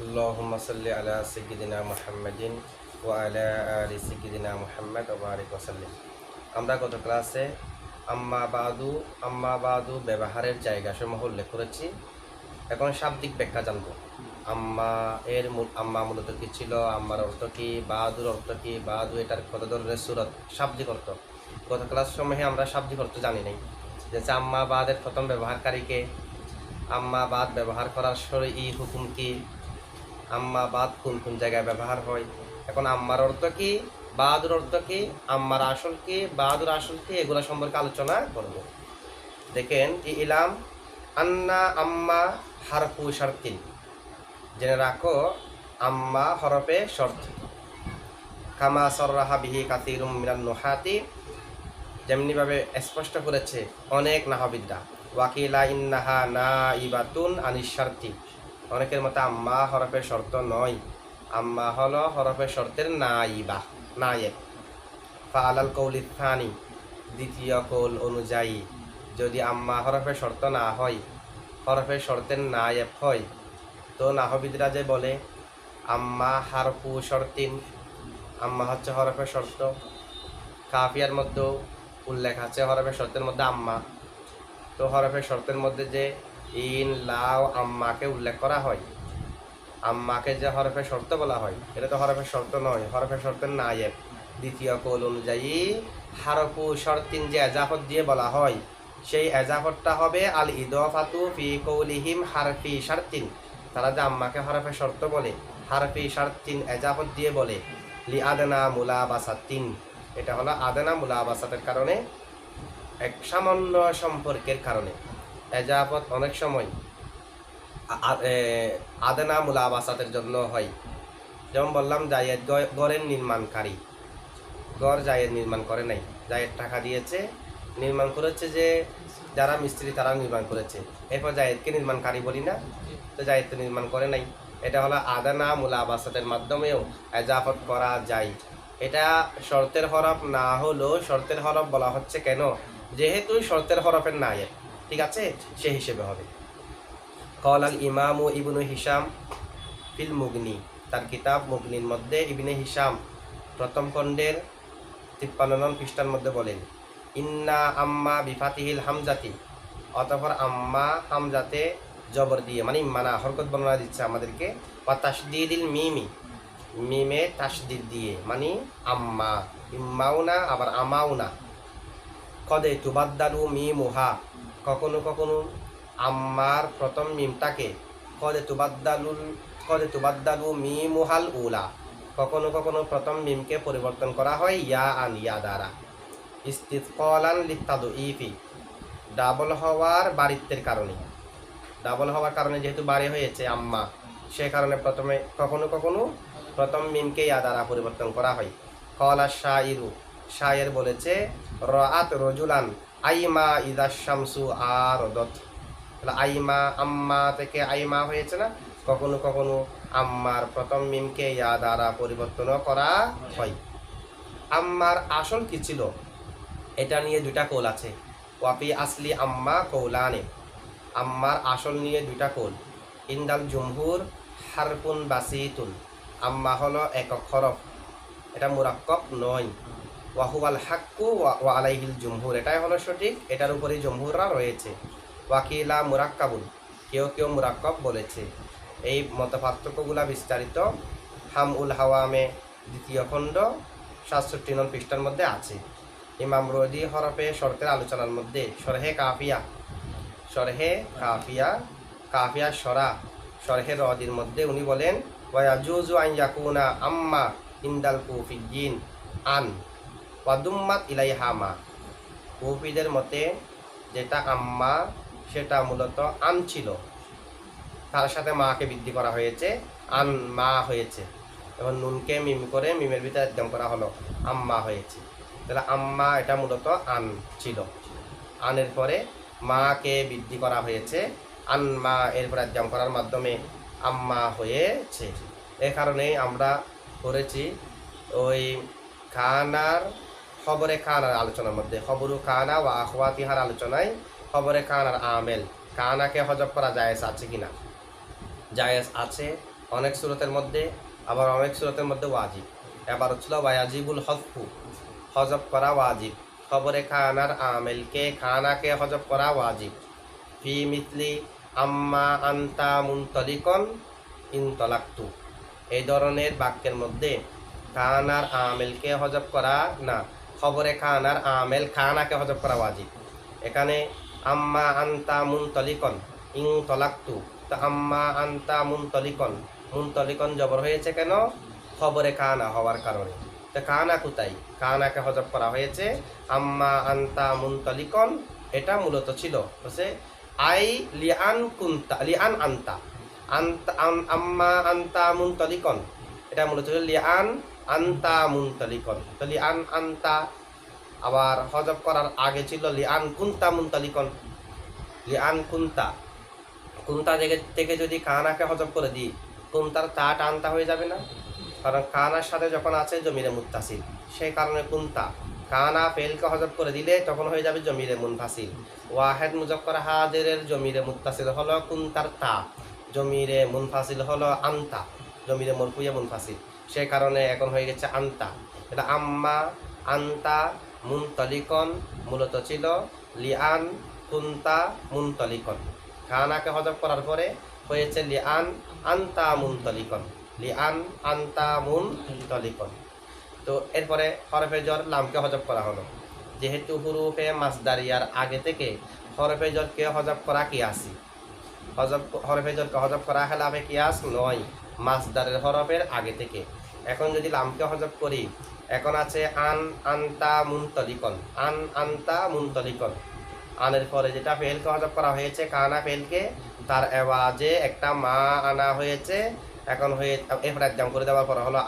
আল্লাহুম্মা সাল্লি আলা সাইয়্যিদিনা মুহাম্মাদিন ওয়া আলা আলি সাইয়্যিদিনা মুহাম্মাদ ওয়া বারিক ওয়া সাল্লিম। আমরা গত ক্লাসে আম্মা বাদু ব্যবহারের জায়গাসমূহ উল্লেখ করেছি। এখন শাব্দিক ব্যাখ্যা জানব। আম্মা মূলত কি ছিল, আম্মার অর্থ কি, বাদুর অর্থ কি, বাদু এটার কত ধরনের সূরত, শাব্দিক অর্থ। গত ক্লাস সমূহে আমরা শাব্দিক অর্থ জানি নাই, যে আম্মা বাদের প্রথম ব্যবহারকারীকে, আম্মা বাদ ব্যবহার করার শরঈ হুকুম কি, আম্মা বাদ কোন কোন জায়গায় ব্যবহার হয়। এখন আম্মার অর্থ কি, বাহাদুর অর্থ কি, আম্মার আসল কি, বাহাদুর আসল কি, এগুলো সম্পর্কে আলোচনা করব। দেখেন, ইলাম আন্না আম্মা হারফু শারতিন, জেনে রাখো আম্মা হরফে শর্ত। কামা সররাহা বিহি কাসীরুম মিনান নুহাতি, যেমনিভাবে স্পষ্ট করেছে অনেক নাহবিদরা। ওয়াকিলা ইন্নাহা নাইবাতুন আনিশ শারতি, অনেকের মতে আম্মা হরফের শর্ত নয়, আম্মা হলো হরফের শর্তের নাইবা, নায়েব। ফাআলাল কৌলি থানি, দ্বিতীয় কৌল অনুযায়ী যদি আম্মা হরফের শর্ত না হয়, হরফের শর্তের নায়েব হয়, তো নাহবিদরা যে বলে আম্মা হারফু শর্তিন, আম্মা হচ্ছে হরফের শর্ত। কাফিয়ার মধ্যেও উল্লেখ আছে হরফের শর্তের মধ্যে আম্মা। তো হরফের শর্তের মধ্যে যে ইন লাও আম্মাকে উল্লেখ করা হয়, আম্মাকে যে হরফের শর্ত বলা হয়, এটা তো হরফের শর্ত নয়, হরফের শর্তের নায়েব। দ্বিতীয় কৌল অনুযায়ী হারফু শর্তিন যে এজাফত দিয়ে বলা হয়, সেই এজাফতটা হবে আল ইদফাতু ফি কৌলিহিম হারফি শারতিন। তারা যে আম্মাকে হরফের শর্ত বলে, হারফি শারতিন এজাফত দিয়ে বলে, লি আদনা মুলাবাসাতিন, এটা হলো আদনা মুলাবাসাতের কারণে, এক সামান্য সম্পর্কের কারণে। এজাফত অনেক সময় আদনা মুলাবাসাতের জন্য হয়। যেমন বললাম জায়েদ গড়ের নির্মাণকারী, গড় জায়েদ নির্মাণ করে নাই, জায়েদ টাকা দিয়েছে, নির্মাণ করেছে, যে যারা মিস্ত্রি তারা নির্মাণ করেছে, এরপর জায়েদকে নির্মাণকারী বলি না, তো জায়েদ তো নির্মাণ করে নাই। এটা হলো আদানা মুলাবাসাতের মাধ্যমেও এজাফত করা যায়। এটা শর্তের হরফ না হলেও শর্তের হরফ বলা হচ্ছে কেন, যেহেতু শর্তের হরফের নায়েব, ঠিক আছে, সে হিসেবে হবে। কলাল ইমামু ইবনু হিশাম ফিল মুগনি, তার কিতাব মুগনির মধ্যে ইবনে হিশাম প্রথম খণ্ডের 53 নং পৃষ্ঠার মধ্যে বলেন, ইন্না আম্মা বিফাতিহিল হামজাতি, অতঃপর আম্মা হামজাতে জবর দিয়ে, মানে ইম্মানা হরকত বর্ণনা দিচ্ছে আমাদেরকে, বা তাসদিদিল মিমি, মিমে তাসদিদ দিয়ে, মানে আম্মা, ইম্মাউনা আবার আমাউনা। কদে তুবাদ্দালু মিমুহা, কখনো কখনো আম্মার প্রথম মিমটাকে কদে তুবাদ্দালু মিমুহাল উলা, কখনো কখনো প্রথম মিমকে পরিবর্তন করা হয় ইয়া আন, ইয়া দ্বারা। ইস্তিসকালান লিতাদঈফি, ডাবল হওয়ার বাড়িত্বের কারণে, ডাবল হওয়ার কারণে যেহেতু বাড়ি হয়েছে আম্মা, সে কারণে প্রথমে কখনো কখনো প্রথম মিমকে ইয়া দ্বারা পরিবর্তন করা হয়। কলা শাইরু, শায়ের বলেছে, রাআত রজুলান আইমা ইদা শামসু আরদত, আইমা আম্মা থেকে আইমা হয়েছে না, কখনো কখনো আম্মার প্রথম মিমকে ইয়া দ্বারা পরিবর্তনও করা হয়। আম্মার আসল কি ছিল, এটা নিয়ে দুইটা কৌল আছে। ওয়াফি আসলি আম্মা কৌলানে, আম্মার আসল নিয়ে দুইটা কৌল। ইন্দাল জুমহুর হারফুন বাসিতুন, আম্মা হলো একক হরফ, এটা মুরাক্কাব নয়। ওয়াহুয়াল হাক্কু ওয়া আলাইহিল জুমহুর, এটাই হলো সঠিক, এটার উপরেই জমহুররা রয়েছে। ওয়াকিলা মুরাক্কাবুন, কেউ কেউ মুরাক্কাব বলেছে। এই মত পার্থক্যগুলা বিস্তারিত হাম উল হাওয়ামে 2য় খণ্ড 67 নং পৃষ্ঠার মধ্যে আছে। ইমাম রদি হরফে শর্তের আলোচনার মধ্যে শরহে কাফিয়া শরহে রদির মধ্যে উনি বলেন, ওয়াজুজু আন ইয়াকুনা আম্মা ইনদাল কুফিয়্যিন আন ওয়াদুম্মাত ইলাইহা মা, কুফিদের মতে যেটা আম্মা সেটা মূলত আন ছিল, তার সাথে মাকে বৃদ্ধি করা হয়েছে, আন মা হয়েছে, এবং নুনকে মিম করে মিমের ভিতরে একদম করা হলো, আম্মা হয়েছে। তাহলে আম্মা এটা মূলত আন ছিল, আনের পরে মাকে বৃদ্ধি করা হয়েছে, আন মা এরপরে একদম করার মাধ্যমে আম্মা হয়েছে। এ কারণেই আমরা করেছি ওই খানার খবরে খানার আলোচনার মধ্যে, খবরু খানা ওয়া আখওয়াতিহার আলোচনায় খবরে খানার আমেল, কানাকে হজব করা জায়েজ আছে কিনা, জায়েজ আছে, অনেক সূরতের মধ্যে, আবার অনেক সূরতের মধ্যে ওয়াজিব। এবার হচ্ছিল ওয়াজিবুল হযফু, হযফ করা ওয়াজিব। খবরে খানার আমেলকে, খানাকে হযফ করা ওয়াজিব। ফি মিথলি আম্মা আনতা মুনতালিকন ইনতালাক্তু, এই ধরনের বাক্যের মধ্যে খানার আমেলকে হযফ করা না, খবরে খানার আমেল খানাকে হযফ করা ওয়াজিব। এখানে আম্মা আনতা মুনতালিকন ইনতালাক্তু, তো আম্মা আনতা মুনতালিকন, মুনতালিকন জবর হয়েছে কেন? খবরে খানা হওয়ার কারণে। তো খানা কোথায়? খানাকে হযফ করা হয়েছে। আম্মা আনতা মুনতালিকন, এটা মূলত ছিল হচ্ছে আই লিআন কুনতা, লিআন আনতা, আনতা আম্মা আনতা মুনতালিকন, এটা মূলত ছিল লিআন আনতা মুনতালিকন। তো লিআন আনতা আবার হযফ করার আগে ছিল লিআন কুনতা মুনতালিকন। লিআন কুনতা, কুনতা থেকে যদি কানাকে হযফ করে দিই, কুনতার তা আনতা হয়ে যাবে না? কারণ কানার সাথে যখন আছে জমিরে মুত্তাসিল, সেই কারণে কুনতা। কানা ফেলকে হযফ করে দিলে তখন হয়ে যাবে জমিরে মুনফাসিল। ওয়াহেদ মুজাক্কার হাজিরের জমিরে মুত্তাসিল হলো কুনতার তা, জমিরে মুনফাসিল হলো আনতা, জমিরে মরফুইয়া মুনফাসিল, সেই কারণে এখন হয়ে গেছে আনতা। এটা আম্মা আনতা মুনতালিকন মূলত ছিল লিআন কুনতা মুনতালিকন। কানাকে হযফ করার পরে হয়েছে লিআন আনতা মুনতালিকন, লিআন আনতা মুনতালিকন। তো এরপরে হরফে জর লামকে হযফ করা হলো। যেহেতু হুরুফে মাসদারিয়ার আগে থেকে হরফে জরকে হযফ করা কিয়াসি, হরফে জরকে হযফ করা খেলাফে কিয়াস নয়, মাসদারের হরফের আগে থেকে। এখন যদি লামকে হযফ করি, এখন আছে আন আনতা মুনতালিকন, আন আনতা মুনতালিকন। আনের পরে যেটা ফেলকে হযফ করা হয়েছে কানা ফেলকে, তার এওয়াজে একটা মা আনা হয়েছে। এখন হয়ে এরপরে একদম করে দেওয়ার পর হলো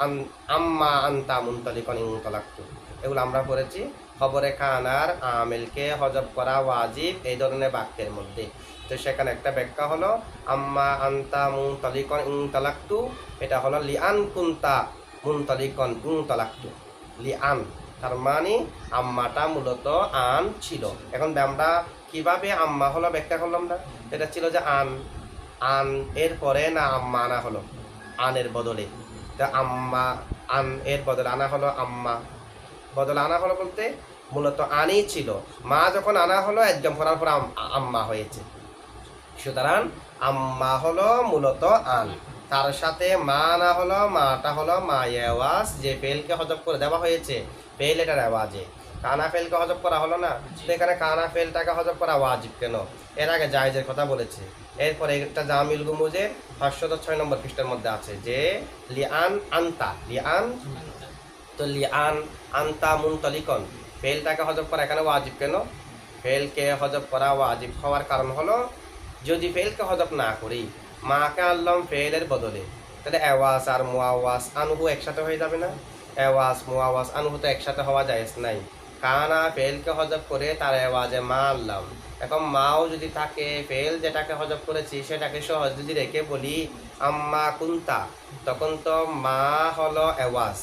আম্মা আনতা মুনতালিকন ইনতালাক্তু। এগুলো আমরা পড়েছি। খবরে খানার আমেলকে হযফ করা ওয়াজিব এই ধরনের বাক্যের মধ্যে। তো সেখানে একটা ব্যাখ্যা হলো আম্মা আনতা মুনতালিকন ইনতালাক্তু, এটা হলো লিআন কুনতা মুনতালিকন ইনতালাক্তু। লিআন তার মানে আম্মাটা মূলত আন ছিল। এখন আমরা কিভাবে আম্মা হলো ব্যাখ্যা করলাম না? এটা ছিল যে আন, আন এর পরে না আম্মা আনা হলো আনের বদলে। তা আম্মা, আন এর বদলে আনা হলো আম্মা, বদলে আনা হলো বলতে মূলত আনই ছিল। মা যখন আনা হলো একদম করার পর আম্মা হয়েছে। সুতরাং আম্মা হলো মূলত আন, তার সাথে মা আনা হলো, মাটা হলো মা এওয়াজ, যে ফেলকে হযফ করে দেওয়া হয়েছে, ফেল এটার এওয়াজে। কানা ফেলকে হযফ করা হলো না, তো এখানে কানা ফেলটাকে হযফ করা ওয়াজিব কেন? এর আগে জায়েজের কথা বলেছে। এরপরে একটা জামিল গুমুজের 506 নম্বর পৃষ্ঠার মধ্যে আছে যে লিআন আনতা, লিআন, তো লিআন আনতা মুনতালিকন, ফেলটাকে হযফ করা এখানে ওয়াজিব কেন? ফেলকে হযফ করা ওয়াজিব হওয়ার কারণ হলো যদি ফেলকে হযফ না করি, মাকে আনলাম ফেলের বদলে, তাহলে এওয়াজ আর মুআওয়াজ আনহু একসাথে হয়ে যাবে না? এওয়াজ মুআওয়াজ আনহু তো একসাথে হওয়া জায়েজ নাই। কানা ফেলকে হযফ করে তার এওয়াজে মা আনলাম। এখন মাও যদি থাকে, ফেল যেটাকে হযফ করেছি সেটাকে সহজ যদি রেখে বলি আম্মা কুনতা, তখন তো মা হলো এওয়াজ,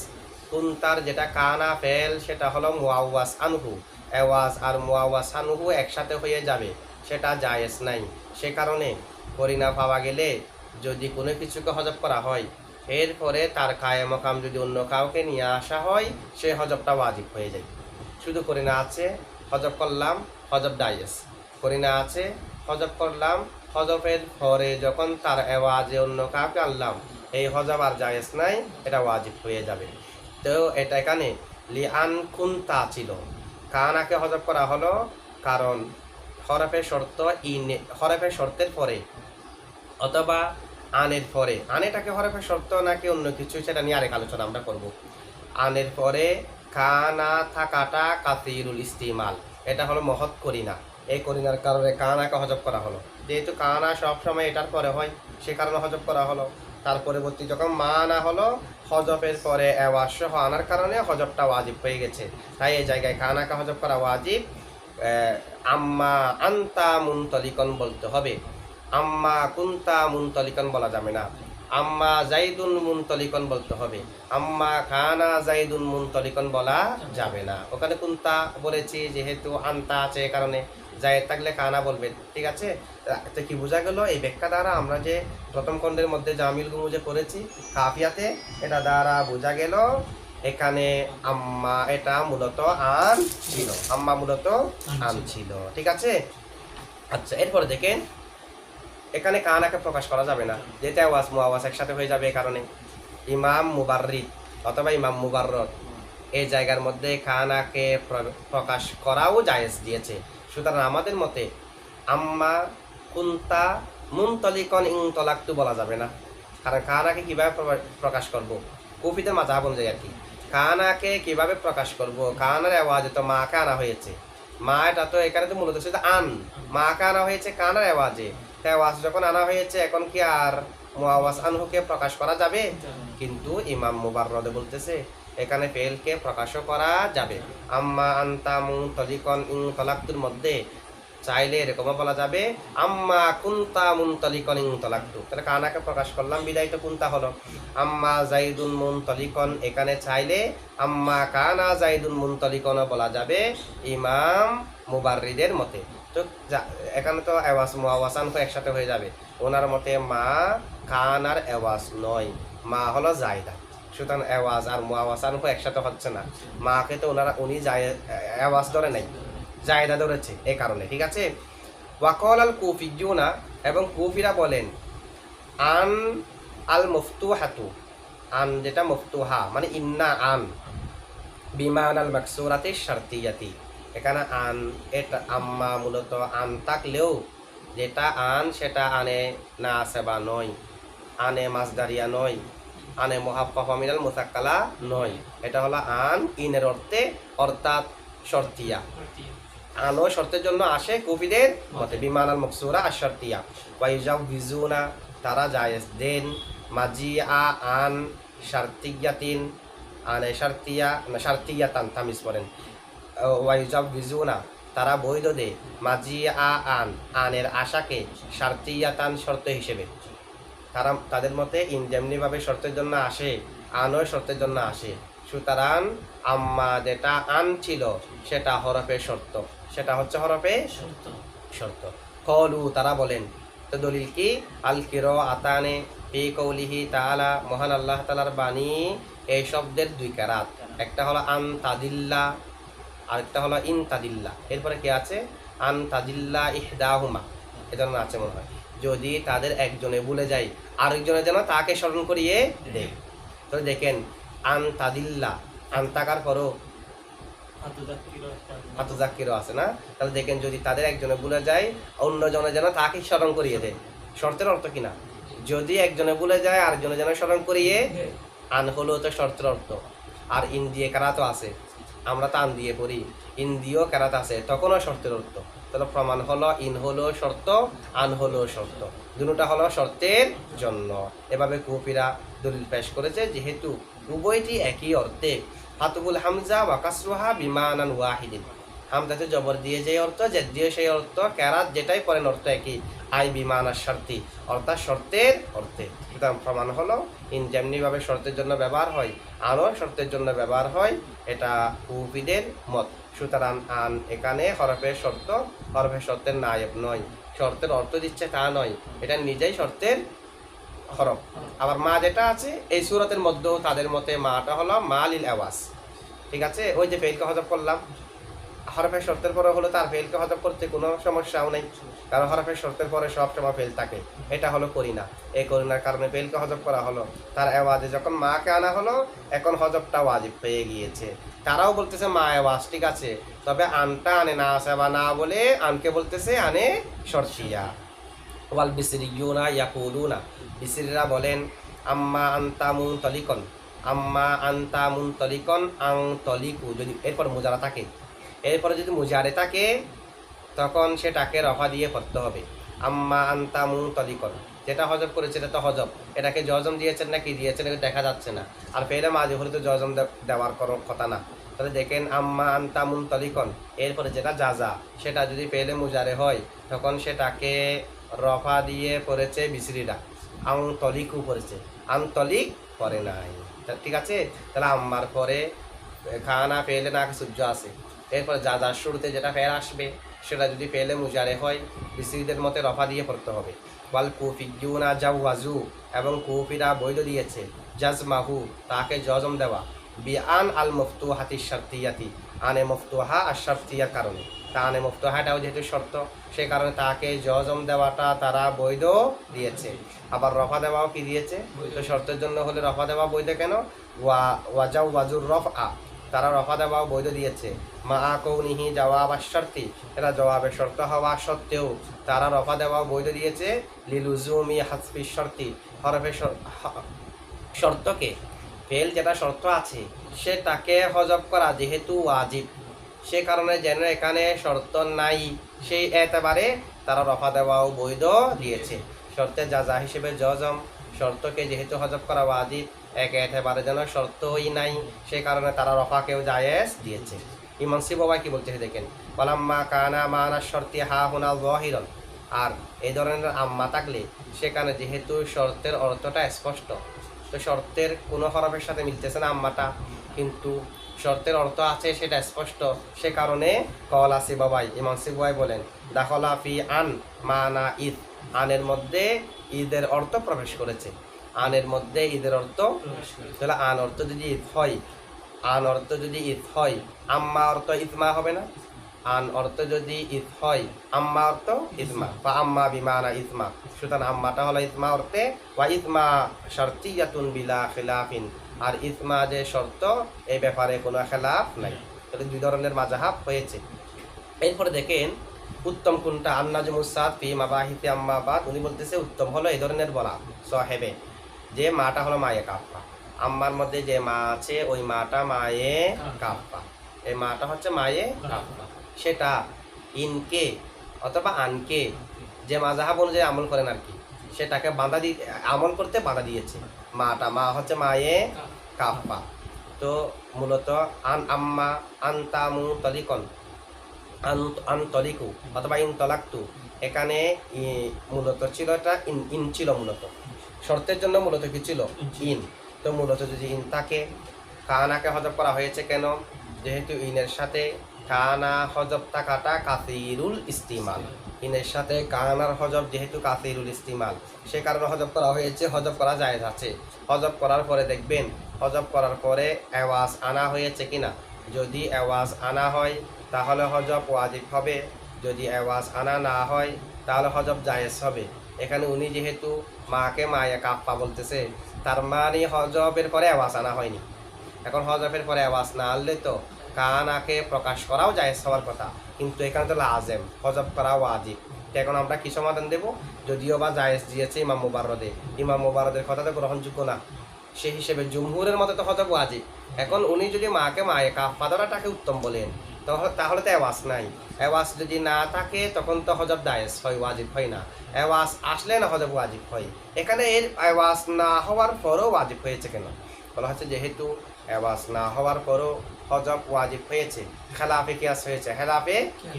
কুনতার যেটা কানা ফেল সেটা হলো মুআওয়াজ আনহু। এওয়াজ আর মুআওয়াজ আনহু একসাথে হয়ে যাবে, সেটা জায়েজ নাই। সে কারণে করিনা পাওয়া গেলে যদি কোনো কিছুকে হযফ করা হয়, এরপরে তার কায়ে মকাম যদি অন্য কাউকে নিয়ে আসা হয়, সে হযফটা ওয়াজিব হয়ে যায়। শুধু করিনা আছে হযফ করলাম, হযফ জায়েজ। করিনা আছে হযফ করলাম, হযফের পরে যখন তার এওয়াজে অন্য কাউকে আনলাম, এই হযফ আর জায়েজ নাই, এটা ওয়াজিব হয়ে যাবে। তো এটা এখানে লিআন কুনতা ছিল, কানাকে হযফ করা হলো কারণ হরফের শর্ত হরফের শর্তের পরে অথবা আনের পরে, আনেটাকে হরফের শর্ত নাকি অন্য কিছু সেটা নিয়ে আরেক আলোচনা আমরা করব। আনের পরে কানা থাকাটা কাসিরুল ইস্তিমাল, এটা হলো মহৎ করিনা। এই করিনার কারণে কানাকে হযফ করা হলো। যেহেতু কানা সবসময় এটার পরে হয়, সে কারণে হযফ করা হলো। তার পরবর্তী যখন মা আনা হলো, হযফের পরে এওয়াজ সহ আনার কারণে হযফটা ওয়াজিব হয়ে গেছে। তাই এই জায়গায় কানাকে হযফ করা ওয়াজিব। আম্মা আনতা মুনতালিকন বলতে হবে, আম্মা কুনতা মুনতালিকন বলা যাবে না। আম্মা জাইদুন মুনতালিকন বলতে হবে, আম্মা কানা জাইদুন মুনতালিকন বলা যাবে না। ওখানে কুনতা বলেছি যেহেতু আনতা আছে, কারণে জায়েদ থাকলে কানা বলবেন, ঠিক আছে। তো কি বোঝা গেল এই ব্যাখ্যা দ্বারা? আমরা যে প্রথম খণ্ডের মধ্যে জামিল গুমুজে পড়েছি কাফিয়াতে, এটা দ্বারা বোঝা গেল এখানে আম্মা এটা মূলত আন ছিল, আম্মা মূলত আন ছিল, ঠিক আছে। আচ্ছা, এরপরে দেখেন এখানে কানাকে প্রকাশ করা যাবে না, যেটা আওয়াজ মুআওয়াজ একসাথে হয়ে যাবে। এই কারণে ইমাম মুবাররিদ অথবা ইমাম মুবাররদ এই জায়গার মধ্যে কানাকে প্রকাশ করাও জায়েজ দিয়েছে। সুতরাং আমাদের মতে আম্মা কুন্তা মুনতলিকন ইনতলাক্তু বলা যাবে না, কারণ কানাকে কিভাবে প্রকাশ করব? কুফিদের মাযহাব অনুযায়ী আর কি, কানাকে কিভাবে প্রকাশ করব? কানার আওয়াজে তো মাকে আনা হয়েছে, মা এটা তো এখানে তো মূলত সেটা আন, মাকে আনা হয়েছে কানার আওয়াজে। আওয়াজ যখন আনা হয়েছে এখন কি আর মুআওয়াজ আনহুকে প্রকাশ করা যাবে? কিন্তু ইমাম মুবাররদ বলতেছে এখানে ফেলকে প্রকাশও করা যাবে। আম্মা আনতা মুনতলিকন ইনতলাক্তুর মধ্যে চাইলে এরকমও বলা যাবে আম্মা কুনতা মুনতলিকন ইনতলাক্তু, তাহলে কানাকে প্রকাশ করলাম বিদায় তো কুনতা হলো। আম্মা জাইদুন মুনতলিকন, এখানে চাইলে আম্মা কানা জাইদুন মুনতলিকনও বলা যাবে ইমাম মুবাররিদের মতে। তো এখানে তো আওয়াজ মুআওয়াজ আনহু একসাথে হয়ে যাবে। ওনার মতে মা কানার আওয়াজ নয়, মা হলো জায়দা, সুতরাং আওয়াজ আর মুআওয়াজ আনহু একসাথে হচ্ছে না। মাকে তো উনি আওয়াজ ধরে নাই, জায়দা ধরেছে, এই কারণে, ঠিক আছে। ওয়াকাল আল কুফিয়ুনা, এবং কুফিরা বলেন আন আল মফতুহাতু, আন যেটা মফতুহা মানে ইন্না আন বিমান আল মাকসুরাতি শারতিয়াতি, এখানে আন এটা আম্মা মূলত আন থাকলেও যেটা আন সেটা আনে নাসেবা নয়, আনে মাসদারিয়া নয়, আনে মুহাফফাফা মিনাল মুসাক্কালা নয়, এটা হলো আন ইনের অর্থে অর্থাৎ শর্তিয়া। আনো শর্তের জন্য আসে কুফিদের মতে বিমান আল মকসুরা আর শর্তিয়া। ওয়াইজাউযুনা, তারা জায়েজ দেন মাজিআ আন শারতিয়াতিন, আনে শারতিয়া না শারতিয়াতান তামিজ করেন। ওয়াইজাউযুনা, তারা বৈধ দে মাজিআ আন আনের আশাকে শারতিয়াতান শর্ত হিসেবে। তাদের মতে যেমনিভাবে শর্তের জন্য আসে আনও শর্তের জন্য আসে। সুতরাং আম্মা যেটা আন ছিল সেটা হরফে শর্ত, সেটা হচ্ছে হরফে শর্ত। কলু, তারা বলেন, তো দলিল কি? আল কিরো আতানে ফি কৌলিহি তাআলা, মহান আল্লাহ তাআলার বাণী এই শব্দের দুই কেরাত, একটা হলো আন তাদিল্লা আরেকটা হলো ইন তাদিল্লা। এরপরে কি আছে? আন তাদিল্লা ইহদাহুমা, এজন্য আছে মনে হয় যদি তাদের একজনে ভুলে যায় আরেকজনে যেন তাকে স্মরণ করিয়ে দেয়। তো দেখেন আন তাদিল্লা, আন তাকার পরও আতুজাক্কিরও আছে না, তাহলে দেখেন যদি তাদের একজনে ভুলে যায় অন্যজনে যেন তাকে স্মরণ করিয়ে দেয়, শর্তের অর্থ কিনা? যদি একজনে ভুলে যায় আরেকজনে যেন স্মরণ করিয়ে, আন হলো তো শর্তের অর্থ। আর ইন দিয়ে কেরাত আছে, আমরা তো আন দিয়ে পড়ি, ইন দিয়েও কেরাত আছে, তখনও শর্তের অর্থ। তাহলে প্রমাণ হলো ইন হলো শর্ত, আন হলো শর্ত, দুটোটা হলো শর্তের জন্য। এভাবে কুফিরা দলিল পেশ করেছে যেহেতু উভয়টি একই অর্থে। ফাতুল হামজা ওয়া কাসরুহা বিমানান ওয়াহিদিন, হামজাতে জবর দিয়ে যে অর্থ, জেদ দিয়ে সেই অর্থ, কেরাত যেটাই পড়েন অর্থ একই, আই বিমানা শর্তি অর্থাৎ শর্তের অর্থে। সুতরাং প্রমাণ হলো ইন যেমনিভাবে শর্তের জন্য ব্যবহার হয় আনও শর্তের জন্য ব্যবহার হয়, এটা কুফিদের মত। সুতরাং আন এখানে হরফের শর্ত, হরফের শর্তের নায়েব নয়, শর্তের অর্থ দিচ্ছে তা নয়, এটা নিজেই শর্তের হরফ। আবার মা যেটা আছে এই সূরাতের মধ্যেও তাদের মতে মাটা হলো মালিল আওয়াজ, ঠিক আছে। ওই যে ফেলকে হজব করলাম, হরফের শর্তের পরে হলো তার ফেলকে হজব করতে কোনো সমস্যাও নেই, কারণ হরফের শর্তের পরে সব সময় ফেল থাকে, এটা হলো করিনা। এই করিনার কারণে ফেলকে হজব করা হলো, তার আওয়াজে যখন মাকে আনা হলো এখন হজবটা ওয়াজিব হয়ে গিয়েছে। তারাও বলতেছে মা আওয়াজ, ঠিক আছে, তবে আনটা আনে না আসে বা না বলে আনকে বলতেছে আনে শর্তিয়া। ওয়াল বিসরিয়ুনা ইয়াকুলুনা, বিসরিরা বলেন আম্মা আনতা মুনতলিকন, আম্মা আনতা মুনতলিকন আং তলিকু, যদি এরপর মুজারা থাকে, এরপরে যদি মুজারে থাকে তখন সেটাকে রফা দিয়ে পড়তে হবে। আম্মা আনতা মুনতলিকন, যেটা হজব করেছে এটা তো হজব, এটাকে জজম দিয়েছেন না কি দিয়েছেন এটা দেখা যাচ্ছে না, আর ফেলে মাঝে হলে তো জজম দেওয়ার কোনো কথা না। তাহলে দেখেন আম্মা আনতা মুনতলিকন, এরপরে যেটা যাজা সেটা যদি ফেলে মুজারে হয় তখন সেটাকে রফা দিয়ে পড়েছে বিসরিরা, আং তলিকু পড়েছে, আং তলিক পরে নাই, ঠিক আছে। তাহলে আম্মার পরে খানা ফেলে না সূর্য আছে, এরপর যা শুরুতে যেটা ফের আসবে সেটা যদি ফেলে মুজারে হয় বিসিদের মতে রফা দিয়ে পড়তে হবে। ওয়াল কুফিয়ুনা জাওয়াজু, এবং কুফিরা বৈধ দিয়েছে জাজমাহু, তাকে জজম দেওয়া, বিআন আল মফতুহাতি শারতিয়াতি, আনে মফতুহা আর শারতিয়ার কারণে। তা আনে মফতুহাটাও যেহেতু শর্ত, সে কারণে তাকে জজম দেওয়াটা তারা বৈধ দিয়েছে। আবার রফা দেওয়াও কি দিয়েছে? তো শর্তের জন্য হলে রফা দেওয়া বৈধ কেন? ওয়াজাউ ওয়াজুর রফ আ, তারা রফা দেওয়াও বৈধ দিয়েছে। মা কৌনিহি জবাব আর শর্তি, এরা জবাবের শর্ত হওয়া সত্ত্বেও তারা রফা দেওয়াও বৈধ দিয়েছে। লিলুজুমি হাসফি শর্তি, হরফে শর্তকে, ফেল যেটা শর্ত আছে সেটাকে হজব করা যেহেতু ওয়াজিব, সে কারণে যেন এখানে শর্ত নাই সেই এতেবারে তারা রফা দেওয়াও বৈধ দিয়েছে। শর্তের যা হিসেবে জজম, শর্তকে যেহেতু হজব করা ওয়াজিব, এক এতেবারে যেন শর্তই নাই, সে কারণে তারা রফাকেও জায়েজ দিয়েছে। ইমাম সিবাবাই কি বলছে দেখেন, ওয়ালাম্মা কানা মানা শর্তি হা হুনা যাহিরান, আর এই ধরনের আম্মা থাকলে সেখানে যেহেতু শর্তের অর্থটা স্পষ্ট, তো শর্তের কোনো হরফের সাথে মিলতেছে না আম্মাটা, কিন্তু শর্তের অর্থ আছে সেটা স্পষ্ট, সে কারণে কওলা সিবাবাই, ইমাম সিবাবাই বলেন দাখলা ফি আন মানা ঈদ, আনের মধ্যে ঈদের অর্থ প্রবেশ করেছে, আনের মধ্যে ঈদের অর্থ। তাহলে আন অর্থ যদি ঈদ হয়, আন অর্থ যদি ঈদ হয়, আম্মা অর্থ ইসমা হবে না? আন অর্থ যদি ঈদ হয়, আম্মা অর্থ ইসমা, বা আম্মা বিমানা ইসমা, সুতরাং আম্মাটা হলো ইসমা অর্থে, ওয়া ইসমা শারতিয়াতুন বিলা খিলাফিন, আর ইসমা যে শর্ত এই ব্যাপারে কোনো খেলাফ নাই। তাহলে দুই ধরনের মাযহাব হয়েছে। এরপরে দেখেন উত্তম কোনটা, আন্নাজমুসাদ ফি মাবাহিতি আম্মা বাদ, উনি বলতেছে উত্তম হলো এই ধরনের বলা সাহেবে, যে মাটা হলো মায়ে কাফা, আম্মার মধ্যে যে মা আছে ওই মাটা মায়ে কাফা, এই মাটা হচ্ছে মায়ে কাফা, সেটা ইনকে অথবা আনকে যে মাযহাব অনুযায়ী আমল করেন আর কি, সেটাকে বাঁধা দিয়ে আমল করতে বাঁধা দিয়েছে। মাটা মা হচ্ছে মায়ে কাফা। তো মূলত আন আম্মা আনতামু তলিকন, আন তলিকু অথবা ইন তলাক্তু, এখানে মূলত ছিল এটা ইন ছিল, মূলত শর্তের জন্য মূলত কি ছিল? ইন। তো মূলত যদি ইন থাকে, কানাকে হজব করা হয়েছে কেন? যেহেতু ইনের সাথে কানা হজব থাকাটা কাসিরুল ইস্তিমাল, ইনের সাথে কানার হজব যেহেতু কাসিরুল ইস্তিমাল, সে কারণে হজব করা হয়েছে, হজব করা জায়েজ আছে। হজব করার পরে দেখবেন, হজব করার পরে আওয়াজ আনা হয়েছে কিনা, যদি আওয়াজ আনা হয় তাহলে হজব ওয়াজিব হবে, যদি আওয়াজ আনা না হয় তাহলে হজব জায়েজ হবে। এখানে উনি যেহেতু মাকে মায়ে কাফা বলতেছে, তার মানে হজবের পরে আওয়াজ আনা হয়নি। এখন হজবের পরে আওয়াজ না আনলে তো কানাকে প্রকাশ করাও জায়েজ হওয়ার কথা, কিন্তু এখানে তো লাজেম, হজব করা ওয়াজিব। এখন আমরা কি সমাধান দেব? যদিও বা জায়েজ দিয়েছে ইমাম মুবাররদে, ইমাম মুবাররদের কথা তো গ্রহণযোগ্য না, সেই হিসেবে জুমহুরের মতে তো হজব ওয়াজিব। এখন উনি যদি মাকে মায়ে কাফা ধরাটাকে উত্তম বলেন, তাহলে তো আওয়াজ নাই, আওয়াজ যদি না থাকে তখন তো হজব জায়েজ হয়, ওয়াজিব হয় না। আওয়াজ আসলে না হজব ওয়াজিব হয়। এখানে এর আওয়াজ না হওয়ার পরও ওয়াজিব হয়েছে কেন? বলা হচ্ছে যেহেতু আওয়াজ না হওয়ার পরও হজব ওয়াজিব হয়েছে, খেলাফে কিয়াস হয়েছে, খেলাফে,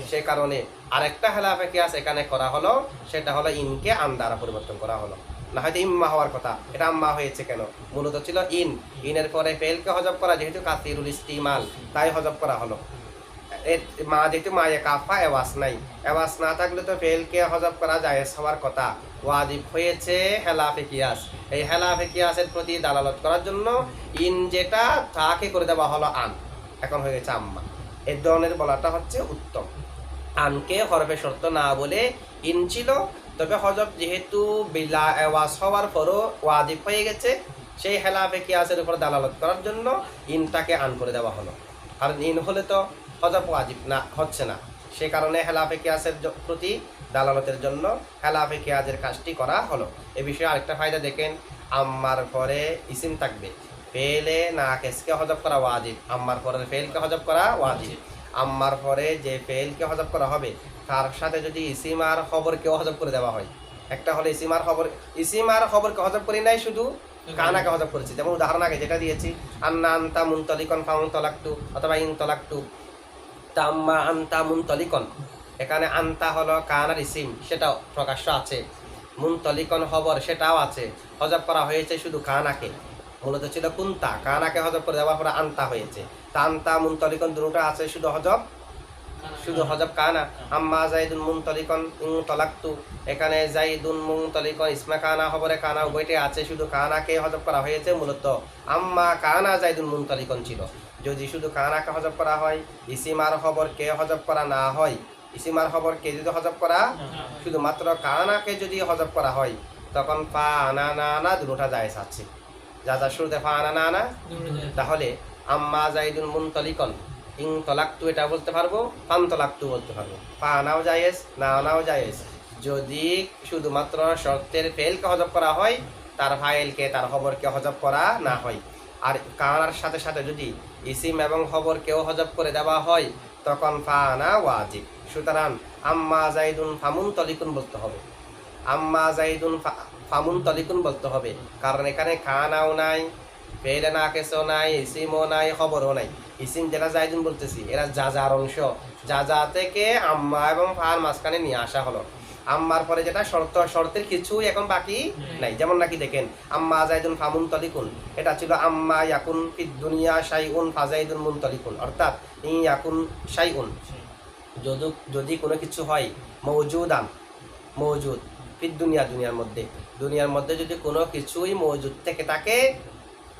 সে কারণে আরেকটা খেলাফে কিয়াস এখানে করা হলো, সেটা হলো ইনকে আন দ্বারা পরিবর্তন করা হলো। না হয়তো ইম্মা হওয়ার কথা, এটা আম্মা হয়েছে কেন? মূলত ছিল ইন, ইনের পরে ফেলকে হজব করা যেহেতু কাসিরুল ইস্তিমাল, তাই হজব করা হলো। এর মা যেহেতু মায়ে কাফা, আওয়াজ নাই, আওয়াজ না থাকলে তো ফেলকে হজব করা জায়েজ হওয়ার কথা, ওয়াজিব হয়েছে হেলাফে কিয়াস। এই হেলাফে কিয়াসের প্রতি দালালত করার জন্য ইন যেটা তাকে করে দেওয়া হলো আন, এখন হয়ে গেছে আম্মা। এই ধরনের বলাটা হচ্ছে উত্তম। আনকে হরফে শর্ত না বলে ইন ছিল, তবে হজব যেহেতু বিলা আওয়াজ হওয়ার পরও ওয়াজিব হয়ে গেছে, সেই হেলাফে কিয়াসের উপর দালালত করার জন্য ইনটাকে আন করে দেওয়া হলো। আর ইন হলে তো হজব ওয়াজিব না, হচ্ছে না, সে কারণে হেলাফে কিয়াসের প্রতি দালালতের জন্য হেলাফে কিয়াসের কাজটি করা হলো। এ বিষয়ে আরেকটা ফায়দা দেখেন, আম্মার পরে ইসিম থাকবে, ফেলে না কেসকে হজব করা ওয়াজিব, আম্মার পরে ফেলকে হজব করা ওয়াজিব। আম্মার পরে যে ফেলকে হজব করা হবে তার সাথে যদি ইসিম আর খবরকেও হজব করে দেওয়া হয়, একটা হলে ইসিম আর খবরকে হজব করি নাই, শুধু কানাকে হজব করেছি। যেমন উদাহরণ আগে যেটা দিয়েছি, আন্না আন্তা মুনতালিকন ফাউন তলাক্তু অথবা ইন তলাক্তু তাম্মা আন্তা মুনতালিকন, এখানে আন্তা হলো কানার ইসিম, সেটাও প্রকাশ্য আছে, মুনতালিকন খবর সেটাও আছে, হজব করা হয়েছে শুধু কানাকে। মূলত ছিল কুন্তা, কানাকে হজব করে দেওয়ার পরে আন্তা হয়েছে, তা আন্তা মুনতালিকন দুটোটা আছে, শুধু হজব শুধু হজব কানা। আম্মা জাইদুন মুনতালিকন ইন তালাক্তু, এখানে জাইদুন মুনতালিকন ইসমা কানা খবরে কানা উভয়টাই আছে, শুধু কানাকে হজব করা হয়েছে। মূলত আম্মা কানা জাইদুন মুনতালিকন ছিল। যদি শুধু কানাকে হজব করা হয়, ইসিমার খবরকে হজব করা না হয়, ইসিমার খবরকে যদি হজব করা, শুধুমাত্র কানাকে যদি হজব করা হয়, তখন ফা আনা না না দুটোটা জায়েজ আছে। যা যা শুরুতে ফা আনা না না, তাহলে আম্মা জাইদুন মুনতালিকন ইন তলাক্তু এটা বলতে পারবো, ফান তলাক্তু বলতে পারবো। ফা আনাও জায়েজ, না আনাও জায়েজ। যদি শুধুমাত্র শর্তের ফেলকে হজব করা হয়, তার ফাইলকে তার খবরকে হজব করা না হয়। আর কানার সাথে সাথে যদি ইসিম এবং খবরকেও হজব করে দেওয়া হয়, তখন ফা আনা ওয়াজিব। সুতরাং আম্মা জাইদুন ফামুন তলিকুন বলতে হবে, আম্মা জাইদুন ফামুন তলিকুন বলতে হবে। কারণ এখানে কানাও নাই, ফেলে না কেসও নাই, ইসিমও নাই, খবরও নাই। ইসিম যেটা জাইদুন বলতেছি, এরা যাজার অংশ, যাজা থেকে আম্মা এবং ফার মাঝখানে নিয়ে আসা হলো। আম্মার পরে যেটা শর্ত, শর্তের কিছুই এখন বাকি নাই। যেমন নাকি দেখেন আম্মা জাইদুন ফামুন তলিকুন, এটা ছিল আম্মা ইয়াকুন ফিদ দুনিয়া শাইউন ফাজাইদুন মুনতলিকুন, অর্থাৎ ইয়াকুন শাইউন, যদি কোনো কিছু হয়, মৌজুদান মৌজুদ, ফিদ দুনিয়া দুনিয়ার মধ্যে, দুনিয়ার মধ্যে যদি কোনো কিছুই মৌজুদ থেকে থাকে,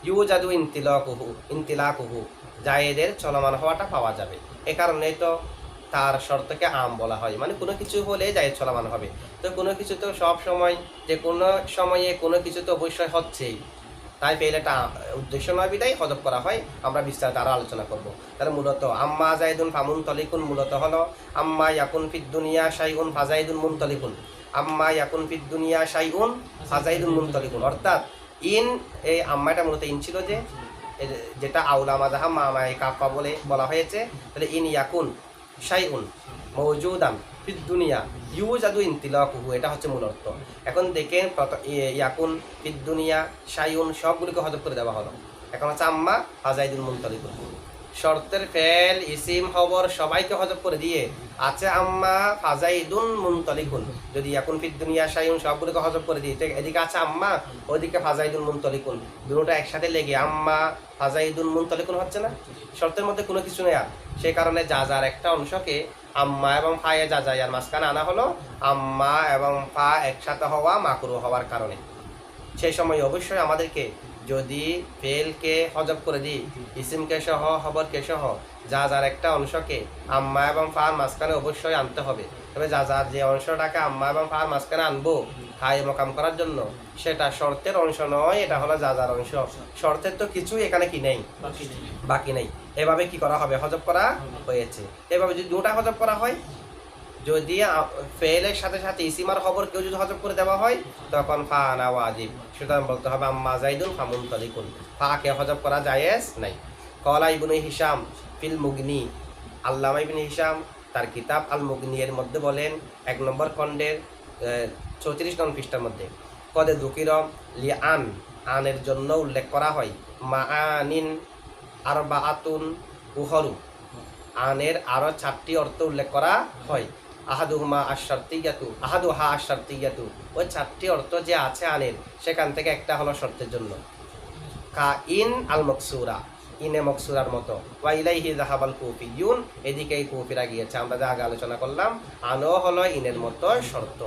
ইউজাদু ইনতিলাকুহু জায়েদের চলমান হওয়াটা পাওয়া যাবে। এ কারণেই তো তার শর্তকে আম বলা হয়, মানে কোনো কিছু হলে জায়েদ চলমান হবে। তো কোনো কিছু তো সব সময়, যে কোনো সময়ে কোনো কিছু তো অবশ্যই হচ্ছেই, তাই ফেলেটা উদ্দেশ্য নয় বিদায় হজব করা হয়। আমরা বিস্তারিত আরও আলোচনা করবো। তাহলে মূলত আম্মা জাইদুন ফামুন তলিকুন মূলত হলো আম্মা ইয়াকুন ফিদ দুনিয়া শাইউন ফাজাইদুন মুনতলিকুন, আম্মা ইয়াকুন ফিদ দুনিয়া শাইউন ফাজাইদুন মুনতলিকুন। অর্থাৎ ইন, এই আম্মাটা মূলত ইন ছিল, যে যেটা আউলা মাজাহা মামাই কাফা বলে বলা হয়েছে। তাহলে ইন ইয়াকুন শাইউন মৌজুদান ফিদ দুনিয়া ইউজাদু ইনতিলাকুহু, এটা হচ্ছে মূল অর্থ। এখন দেখেন ইয়াকুন ফিদ দুনিয়া শাইউন সবগুলিকে হজব করে দেওয়া হলো। এখন হচ্ছে আম্মা ফাজাইদুন মুনতলিকুন, শর্তের ফেল ইসিম খবর সবাইকে হজব করে দিয়ে আছে আম্মা ফাজাইদুন মুনতলিকুন। যদি ইয়াকুন ফিদ দুনিয়া শাইউন সবগুলিকে হজব করে দিয়ে, এদিকে আছে আম্মা, ওদিকে ফাজাইদুন মুনতলিকুন, দুটোটা একসাথে লেগে আম্মা ফাজাইদুন মুনতলিকুন হচ্ছে না? শর্তের মধ্যে কোনো কিছু নেই। আর সেই কারণে যার একটা অংশকে আম্মা এবং ফায়ে যার মাঝখানে আনা হলো, আম্মা এবং ফা একসাথে হওয়া মাকরুহ হওয়ার কারণে। সেই সময় অবশ্যই আমাদেরকে যদি ফেলকে হজব করে দিই, ইসিমকে সহ খবরকে সহ যার একটা অংশকে আম্মা এবং ফার মাঝখানে অবশ্যই আনতে হবে। তবে যার যে অংশটাকে আম্মা এবং ফার মাঝখানে আনবো হাই মকাম করার জন্য, সেটা শর্তের অংশ নয়, এটা হলো যার অংশ। শর্তের তো কিছুই এখানে কি নেই, বাকি নেই। এভাবে কি করা হবে, হজব করা হয়েছে। এভাবে যদি দুটা হজব করা হয়, যদি ফেলের সাথে সাথে ইসিমার খবর কেউ যদি হজব করে দেওয়া হয়, তখন ফা আনা ওয়াজিব। সুতরাং বলতে হবে আম্মা জাইদুন ফামুন তলিকুন, ফাকে হজব করা জায়েজ নাই। কলা ইবনে হিশাম ফিল মুগনি, আল্লামা ইবনে হিশাম তার কিতাব আল মুগনি এর মধ্যে বলেন, 1 নম্বর খণ্ডের 34 নং পৃষ্ঠার মধ্যে, কদে দুকির লি আনের জন্য উল্লেখ করা হয়, মা আনিন আরবাআতুন উখরু, আনের আরো 4টি অর্থ উল্লেখ করা হয়। আহাদুহা আশার্তিয়াতু, ওই 4টি অর্থ যে আছে আনের, সেখান থেকে একটা হলো শর্তের জন্য। কা ইন আল মকসুরা, ইনে মকসুরার মতো। ওয়া ইলাইহি যাহাবাল কুফিয়ুন, এদিকেই কুফিরা গিয়েছে। আমরা যা আগে আলোচনা করলাম, আনো হলো ইনের মতো শর্ত।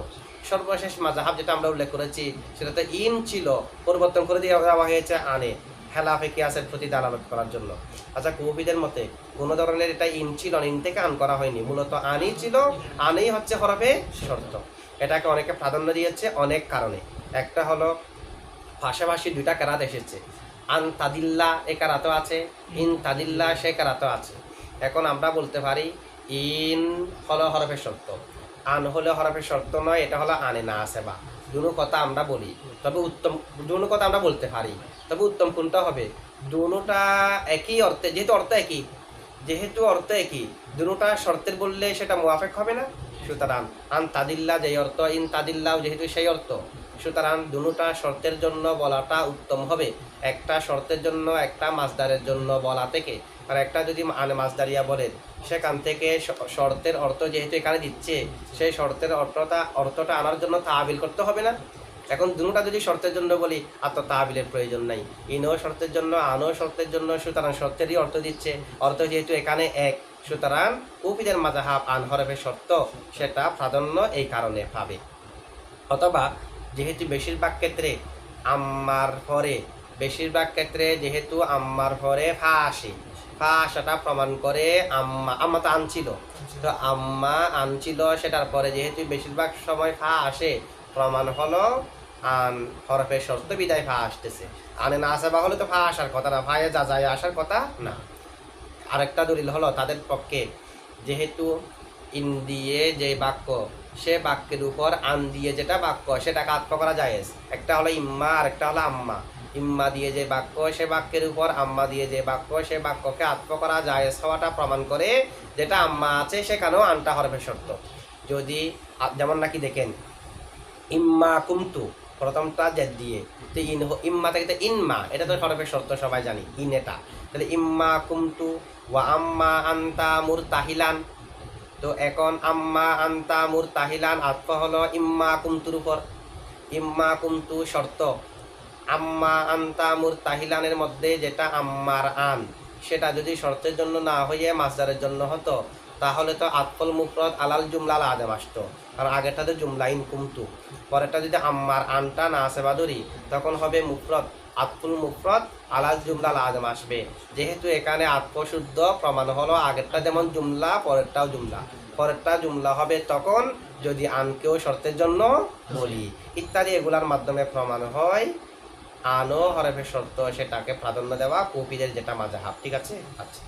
সর্বশেষ মাযহাব যেটা আমরা উল্লেখ করেছি, সেটা তো ইন ছিল, পরিবর্তন করে দেওয়া হয়েছে আনে, খেলাফে কিয়াসের প্রতি দালালত করার জন্য। আচ্ছা, কুফিদের মতে কোনো ধরনের এটা ইন ছিল না, ইন থেকে আন করা হয়নি, মূলত আনই ছিল। আনই হচ্ছে হরফে শর্ত। এটাকে অনেকে প্রাধান্য দিয়েছে অনেক কারণে। একটা হলো পাশাপাশি 2টা কেরাত এসেছে, আন তাদিল্লা এ কেরাতও আছে, ইন তাদিল্লা সে কেরাতও আছে। এখন আমরা বলতে পারি ইন হলো হরফে শর্ত, আন হলো হরফে শর্ত নয়, এটা হলো আনে না আছে বা। দুটো কথা আমরা বলি, তবে উত্তম দুটো কথা আমরা বলতে পারি, তবে উত্তম কোনটা হবে, দুটোটা একই অর্থে, যেহেতু অর্থ একই, দুটোটা শর্তের বললে সেটা মুয়াফেক হবে না। সুতরাং আন তাদিল্লা যেই অর্থ, ইন তাদিল্লাও যেহেতু সেই অর্থ, সুতরাং দুটোটা শর্তের জন্য বলাটা উত্তম হবে। একটা শর্তের জন্য, একটা মাসদারের জন্য বলা থেকে। আর একটা যদি মাসদারিয়া বলেন, সেখান থেকে শর্তের অর্থ যেহেতু এখানে দিচ্ছে, সেই শর্তের অর্থটা আনার জন্য তাবিল করতে হবে না। এখন দুটোটা যদি শর্তের জন্য বলি, আর তো তাবিলের প্রয়োজন নাই। ইনও শর্তের জন্য, আনও শর্তের জন্য, সুতরাং শর্তেরই অর্থ দিচ্ছে। অর্থ যেহেতু এখানে এক, সুতরাং কুফিদের মাযহাব আন হরফের শর্ত সেটা প্রাধান্য এই কারণে পাবে। অথবা যেহেতু বেশিরভাগ ক্ষেত্রে আম্মার পরে যেহেতু আম্মার পরে ফা আসে, ফা আসাটা প্রমাণ করে আম্মা তো আনছিল, তো আম্মা আনছিল সেটার পরে যেহেতু বেশিরভাগ সময় ফা আসে, প্রমাণ হলো আন হরফের শর্ত বিদায় ফা আসতেছে। আনে না আসে বা হলে তো ফা আসার কথা না, ফায়ে যা যায় আসার কথা না। আরেকটা দলিল হলো তাদের পক্ষে যেহেতু ইন দিয়ে যে বাক্য, সে বাক্যের উপর আন দিয়ে যেটা বাক্য সেটাকে আত্ম করা জায়েজ। একটা হলো ইম্মা আর একটা হলো আম্মা। ইম্মা দিয়ে যে বাক্য সে বাক্যের উপর আম্মা দিয়ে যে বাক্য সে বাক্যকে আত্ম করা জায়েজ হওয়াটা প্রমাণ করে যেটা আম্মা আছে সেখানেও আনটা হরফের শর্ত। যদি যেমন নাকি দেখেন ইম্মা কুমতু প্রথমটা জেদ দিয়ে, তো ইম্মা থেকে ইনমা, এটা তো হরফের শর্ত সবাই জানি, ইন এটা। তাহলে ইম্মা কুমতু ওয়া আম্মা আনতা মুরতাহিলান, তো এখন আম্মা আনতা মুরতাহিলান আত্মা হলো ইম্মা কুমতুর উপর। ইম্মা কুমতু শর্ত, আম্মা আনতা মুরতাহিলানের মধ্যে যেটা আম্মার আন সেটা যদি শর্তের জন্য না হয়ে মাসদারের জন্য হতো তাহলে তো আতফল মুফরদ আলাল জুমলা আদেম আসতো, কারণ আগেরটা তো জুমলা ইন কুমতু, পরেরটা যদি আম্মার আনটা না আসে বাদুরি তখন হবে মুফরদ আতফুল মুফরদ আলাল জুমলা আদেম আসবে। যেহেতু এখানে আতফ শুদ্ধ প্রমাণ হলো আগেরটা যেমন জুমলা পরেরটাও জুমলা, পরেরটা জুমলা হবে তখন যদি আনকেও শর্তের জন্য বলি ইত্যাদি, এগুলার মাধ্যমে প্রমাণ হয় আনো হরফের শর্ত সেটাকে প্রাধান্য দেওয়া কুফিদের যেটা মাযহাব। ঠিক আছে, আচ্ছা।